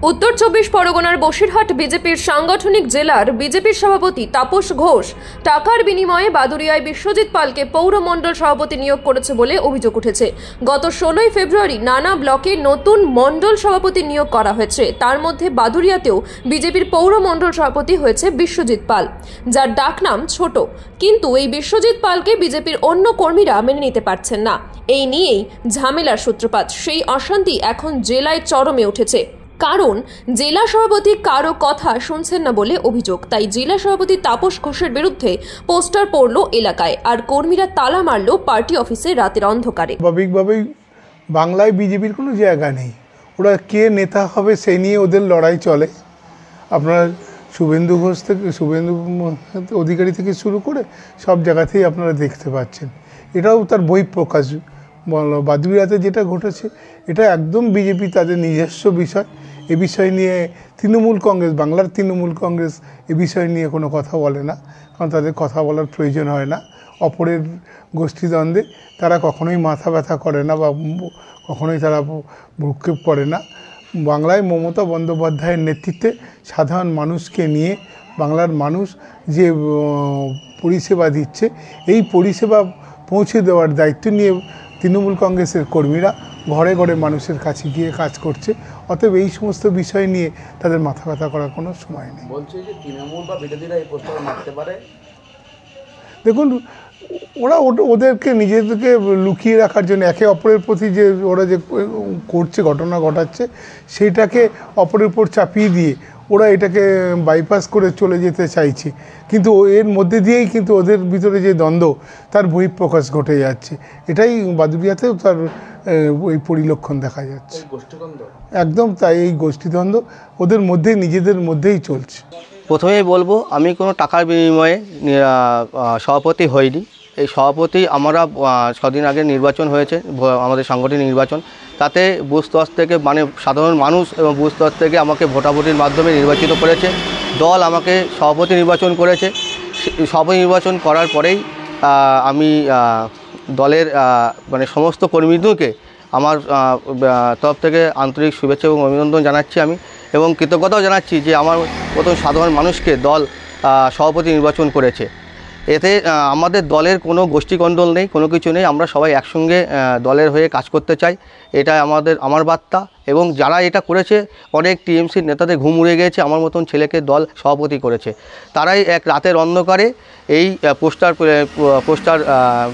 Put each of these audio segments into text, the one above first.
উত্তর 24 পরগনার বসিরহাট বিজেপির সাংগঠনিক জেলার বিজেপির সভাপতি তাপস ঘোষ টাকার বিনিময়ে বাদুড়িয়ায় বিশ্বজিৎ পালকে পৌরমণ্ডল সভাপতি নিয়োগ করেছে বলে অভিযোগ উঠেছে। গত 16 ফেব্রুয়ারি নানা ব্লকে নতুন মণ্ডল সভাপতি নিয়োগ করা হয়েছে। তার মধ্যে বাদুড়িয়াতেও বিজেপির পৌরমণ্ডল সভাপতি হয়েছে বিশ্বজিৎ পাল, যার ডাকনাম ছোট। কিন্তু এই বিশ্বজিৎ পালকে বিজেপির অন্য কর্মীরা মেনে নিতে পারছেন না। এই নিয়েই ঝামেলার সূত্রপাত। সেই অশান্তি এখন জেলায় চরমে উঠেছে। কারণ জেলা সভাপতি কারো কথা শুনছেন না বলে অভিযোগ। তাই জেলা সভাপতি তাপস ঘোষের বিরুদ্ধে পোস্টার পড়ল এলাকায়, আর কর্মীরা তালা মারল পার্টি অফিসে রাতের অন্ধকারে। স্বাভাবিকভাবেই বাংলায় বিজেপির কোনো জায়গা নেই। ওরা কে নেতা হবে সেই নিয়ে ওদের লড়াই চলে। আপনার শুভেন্দু ঘোষ থেকে শুভেন্দু অধিকারী থেকে শুরু করে সব জায়গাতেই আপনারা দেখতে পাচ্ছেন। এটাও তার বহিঃপ্রকাশ। বাদুড়িয়াতে যেটা ঘটেছে এটা একদম বিজেপি তাদের নিজস্ব বিষয়। এ বিষয় নিয়ে তৃণমূল কংগ্রেস, বাংলার তৃণমূল কংগ্রেস এ বিষয় নিয়ে কোনো কথা বলে না, কারণ তাদের কথা বলার প্রয়োজন হয় না। অপরের গোষ্ঠীদ্বন্দ্বে তারা কখনোই মাথা ব্যথা করে না বা কখনোই তারা ভ্রুক্ষেপ করে না। বাংলায় মমতা বন্দ্যোপাধ্যায়ের নেতৃত্বে সাধারণ মানুষকে নিয়ে বাংলার মানুষ যে পরিষেবা দিচ্ছে, এই পরিষেবা পৌঁছে দেওয়ার দায়িত্ব নিয়ে তৃণমূল কংগ্রেসের কর্মীরা ঘরে ঘরে মানুষের কাছে গিয়ে কাজ করছে। অতএব এই সমস্ত বিষয় নিয়ে তাদের মাথা ব্যথা করার কোনো সময় নেই। বলছে যে তৃণমূল বা বিরোধীরা এই পোস্টার মারতে পারে। দেখুন, ওরা ওদেরকে নিজেদেরকে লুকিয়ে রাখার জন্য একে অপরের প্রতি যে ওরা যে করছে, ঘটনা ঘটাচ্ছে, সেইটাকে অপরের উপর চাপিয়ে দিয়ে ওরা এটাকে বাইপাস করে চলে যেতে চাইছে। কিন্তু এর মধ্যে দিয়েই কিন্তু ওদের ভিতরে যে দ্বন্দ্ব তার বহিঃপ্রকাশ ঘটে যাচ্ছে। এটাই বাদুড়িয়াতেও তার ওই পরিলক্ষণ দেখা যাচ্ছে। একদম তাই, এই গোষ্ঠীদ্বন্দ্ব ওদের মধ্যেই নিজেদের মধ্যেই চলছে। প্রথমেই বলবো, আমি কোনো টাকার বিনিময়ে সভাপতি হইনি। এই সভাপতি আমরা ছদিন আগে নির্বাচন হয়েছে, আমাদের সাংগঠনিক নির্বাচন। তাতে বুথ স্তর থেকে মানে সাধারণ মানুষ এবং বুথ স্তর থেকে আমাকে ভোটাভুটির মাধ্যমে নির্বাচিত করেছে। দল আমাকে সভাপতি নির্বাচন করেছে। সভাপতি নির্বাচন করার পরেই আমি দলের মানে সমস্ত কর্মীদেরকে আমার তরফ থেকে আন্তরিক শুভেচ্ছা এবং অভিনন্দন জানাচ্ছি আমি, এবং কৃতজ্ঞতাও জানাচ্ছি যে আমার মতন সাধারণ মানুষকে দল সভাপতি নির্বাচন করেছে। এতে আমাদের দলের কোনো গোষ্ঠীকন্দল নেই, কোনো কিছু নেই। আমরা সবাই একসঙ্গে দলের হয়ে কাজ করতে চাই, এটা আমার বার্তা। এবং যারা এটা করেছে, অনেক টিএমসির নেতাদের ঘুম উড়ে গিয়েছে, আমার মতন ছেলেকে দল সভাপতি করেছে। তারাই এক রাতের অন্ধকারে এই পোস্টার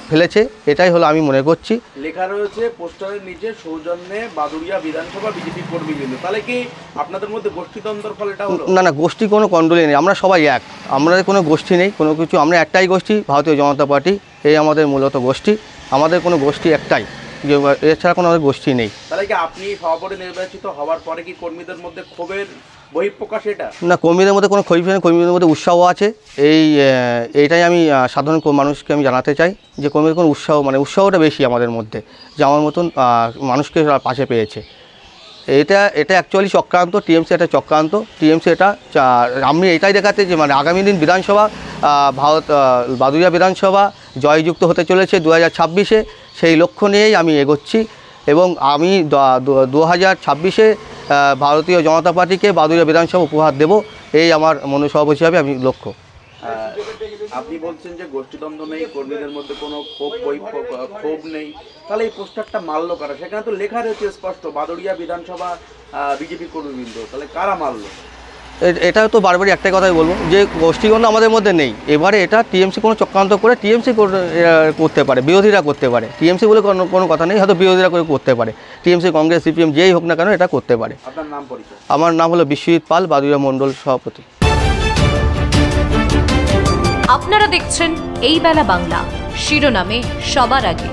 ফেলেছে, এটাই হলো আমি মনে করছি। লেখা রয়েছে পোস্টারের নিচে সৌজন্যে বাদুড়িয়া বিধানসভা বিজেপি কর্মীবৃন্দ। তাহলে কি আপনাদের মধ্যে গোষ্ঠীদ্বন্দ্বের ফলে এটা হলো? না, গোষ্ঠী কোনো কন্ট্রোলই নেই। আমরা সবাই এক, আমাদের কোনো গোষ্ঠী নেই, কোনো কিছু। আমরা একটাই গোষ্ঠী, ভারতীয় জনতা পার্টি, এই আমাদের মূলত গোষ্ঠী। আমাদের কোনো গোষ্ঠী একটাই, এছাড়া কোনো আমাদের গোষ্ঠী নেই। তাহলে কি আপনি সভাপতি নির্বাচিত হওয়ার পরে কি কর্মীদের মধ্যে ক্ষোভের বহিঃপ্রকাশ এটা? না, কর্মীদের মধ্যে কোনো ক্ষোভ নেই, কর্মীদের মধ্যে উৎসাহ আছে। এইটাই আমি সাধারণ মানুষকে আমি জানাতে চাই যে কর্মীদের কোনো উৎসাহ, মানে উৎসাহটা বেশি আমাদের মধ্যে, যে আমার মতন মানুষকে পাশে পেয়েছে। এটা অ্যাকচুয়ালি চক্রান্ত, টিএমসি এটা চক্রান্ত। টিএমসি এটা আমি এটাই দেখাতে যে মানে আগামী দিন বিধানসভা, বাদুড়িয়া বিধানসভা জয়যুক্ত হতে চলেছে 2026-এ। সেই লক্ষ্য নিয়েই আমি এগোচ্ছি, এবং আমি 2026-এ ভারতীয় জনতা পার্টিকে বাদুড়িয়া বিধানসভা উপহার দেব, এই আমার মনোসভাপতি হিসাবে আমি লক্ষ্য। আপনি বলছেন যে গোষ্ঠীদ্বন্দ্ব নেই, কর্মীদের মধ্যে কোনো ক্ষোভ নেই, তাহলে এই পোস্টারটা মারলো কারা? সেখানে তো লেখা রয়েছে স্পষ্ট বাদুড়িয়া বিধানসভা বিজেপি কর্মীবৃন্দ। তাহলে কারা মারলো? এটা তো বারবারই একটাই কথাই বলবো যে গোষ্ঠীদ্বন্দ্ব আমাদের মধ্যে নেই। এবারে এটা টিএমসি কোনো চক্রান্ত করে টিএমসি করতে পারে, বিরোধীরা করতে পারে। টিএমসি বলে কোনো কথা নেই, হয়তো বিরোধীরা করতে পারে। টিএমসি, কংগ্রেস, সিপিএম যেই হোক না কেন এটা করতে পারে। আপনার নাম পরিচয়? আমার নাম হলো বিশ্বজিৎ পাল, বাদুড়িয়া মণ্ডল সভাপতি। আপনারা দেখছেন এই বেলা বাংলা, শিরোনামে সবার আগে।